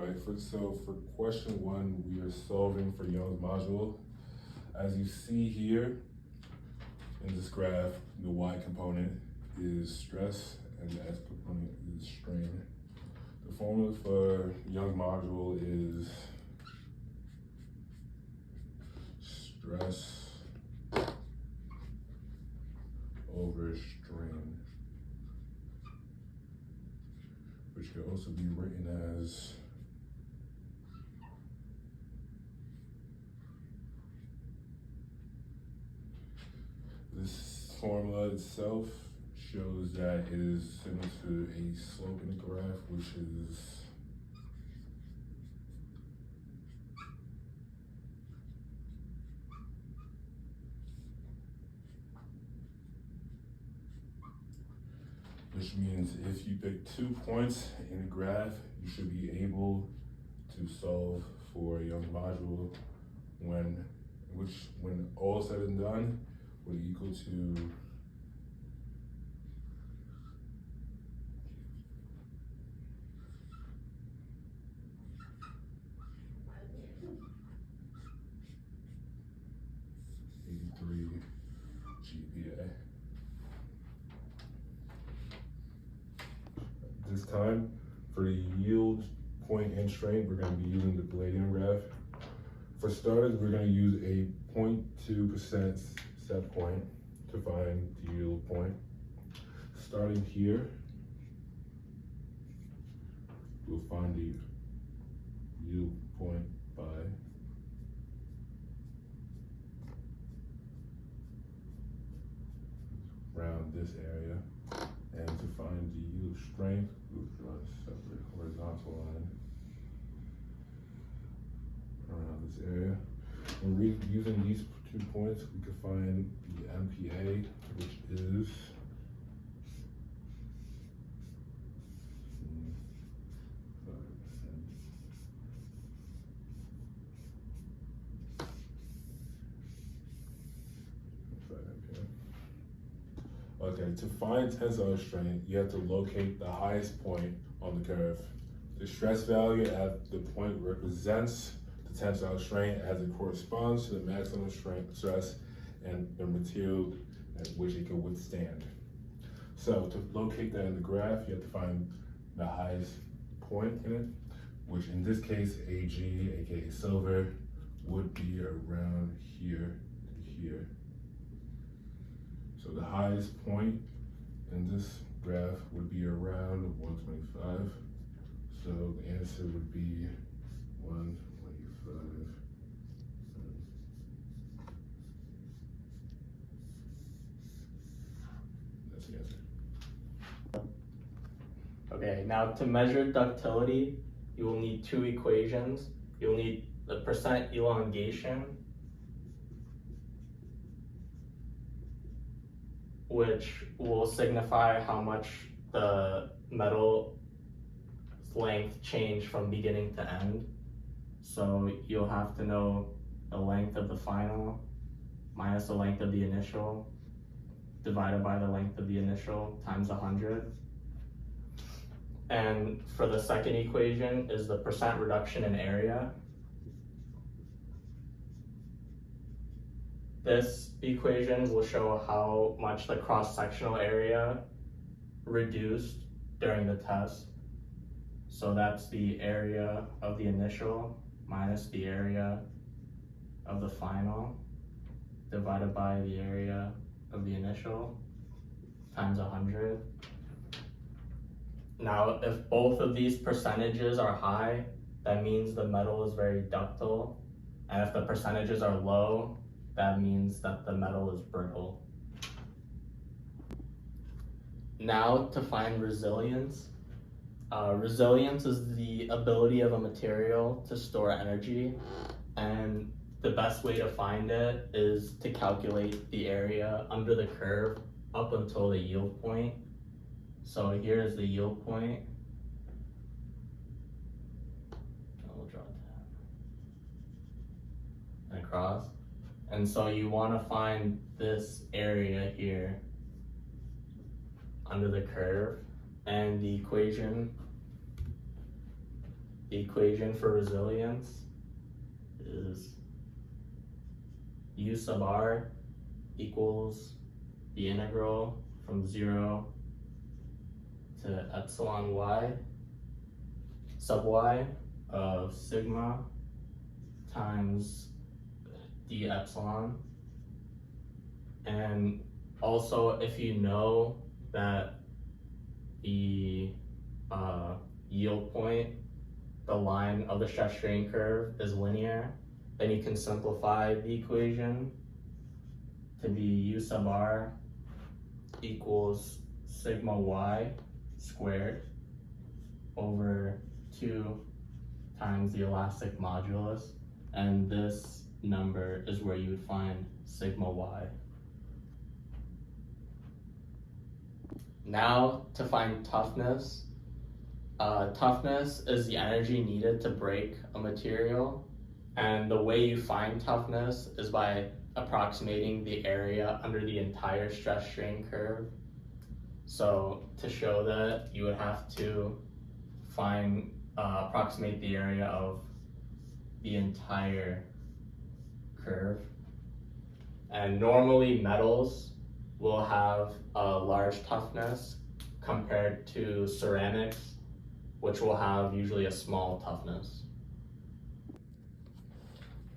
Alright, for question 1, we are solving for Young's module. As you see here in this graph, the y component is stress and the x component is strain. The formula for Young's module is stress over strain, which could also be written as this formula itself shows that it is similar to a slope in the graph, which is which means if you pick 2 points in the graph, you should be able to solve for Young's module when all said and done would equal to GPA. This time, for the yield point and strain, we're going to be using the Palladium graph. For starters, we're going to use a 0.2% set point to find the yield point. Starting here, we'll find the yield point by around this area, and to find the yield strength, we'll draw a separate horizontal line around this area. When we're using these 2 points, we can find the MPa, which is Okay, to find tensile strength, you have to locate the highest point on the curve. The stress value at the point represents the tensile strength as it corresponds to the maximum stress and the material at which it can withstand. So to locate that in the graph, you have to find the highest point in it, which in this case, AG, aka silver, would be around here to here. So the highest point in this graph would be around 125. So the answer would be 125. That's the answer. Okay, now to measure ductility, you will need 2 equations. You'll need the percent elongation, which will signify how much the metal's length changed from beginning to end. So you'll have to know the length of the final minus the length of the initial divided by the length of the initial times 100. And for the second equation is the percent reduction in area. This equation will show how much the cross-sectional area reduced during the test. So that's the area of the initial minus the area of the final divided by the area of the initial times 100. Now, if both of these percentages are high, that means the metal is very ductile. And if the percentages are low, that means that the metal is brittle. Now to find resilience. Resilience is the ability of a material to store energy, and the best way to find it is to calculate the area under the curve up until the yield point. So here's the yield point. We'll draw that across. And so you want to find this area here under the curve, and the equation the equation for resilience is U sub r equals the integral from 0 to epsilon y sub y of sigma times d epsilon. And also, if you know that the yield point, the line of the stress strain curve, is linear, then you can simplify the equation to be U sub r equals sigma y squared over 2 times the elastic modulus, and this number is where you would find sigma y. Now to find toughness. Toughness is the energy needed to break a material, and the way you find toughness is by approximating the area under the entire stress strain curve. So to show that, you would have to find approximate the area of the entire curve. And normally metals will have a large toughness compared to ceramics, which will have usually a small toughness.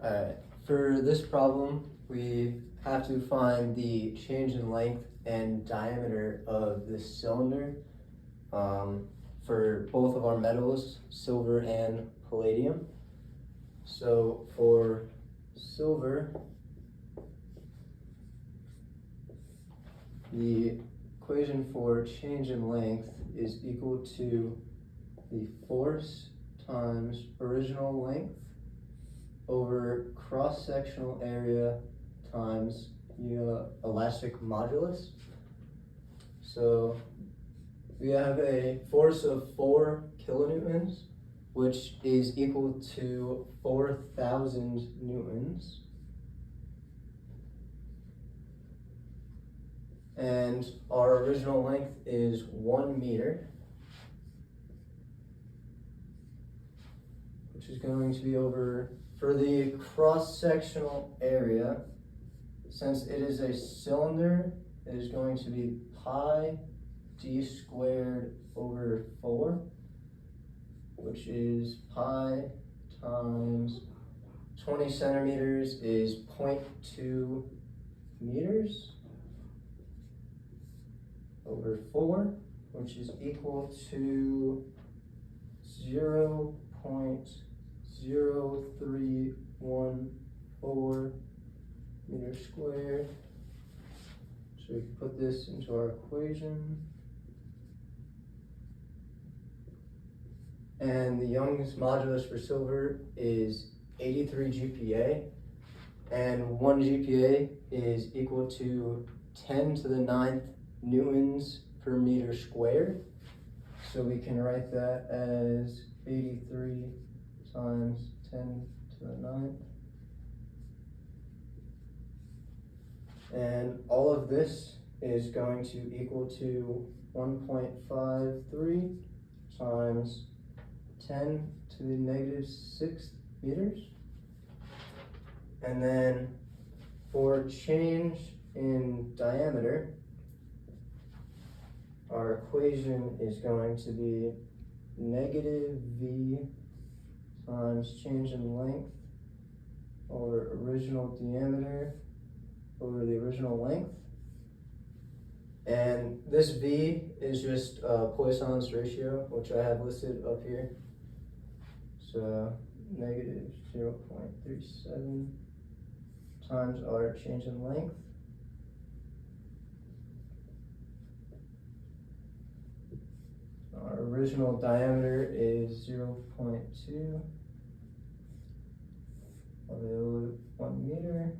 Alright, for this problem, we have to find the change in length and diameter of this cylinder for both of our metals, silver and palladium. So for silver, the equation for change in length is equal to the force times original length over cross-sectional area times the elastic modulus. So we have a force of 4 kilonewtons, which is equal to 4,000 newtons. And our original length is 1 meter, which is going to be over, for the cross-sectional area, since it is a cylinder, it is going to be pi d squared over 4, which is pi times 20 centimeters is 0.2 meters over 4, which is equal to 0.0314 meters squared. So we can put this into our equation. And the Young's modulus for silver is 83 GPa, and 1 GPa is equal to 10 to the 9th newtons per meter squared. So we can write that as 83 times 10 to the 9th. And all of this is going to equal to 1.53 times 10 to the negative 6th meters. And then for change in diameter, our equation is going to be negative V times change in length over original diameter over the original length. And this V is just Poisson's ratio, which I have listed up here. So negative 0.37 times our change in length. Our original diameter is 0.2 of 1 meter.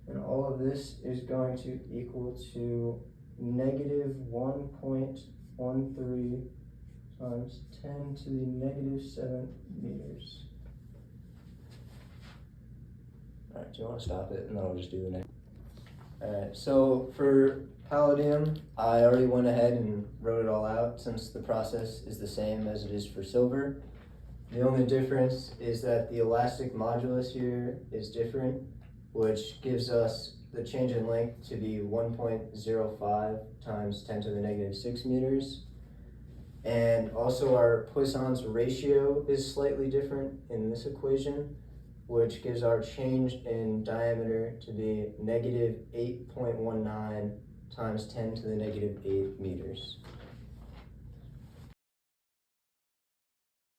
And all of this is going to equal to negative 1.13 times 10 to the negative 7 meters. All right, do you want to stop it and then I'll just do the next? Alright, so for palladium, I already went ahead and wrote it all out since the process is the same as it is for silver. The only difference is that the elastic modulus here is different, which gives us the change in length to be 1.05 times 10 to the negative 6 meters. And also our Poisson's ratio is slightly different in this equation, which gives our change in diameter to be negative 8.19 times 10 to the negative 8 meters.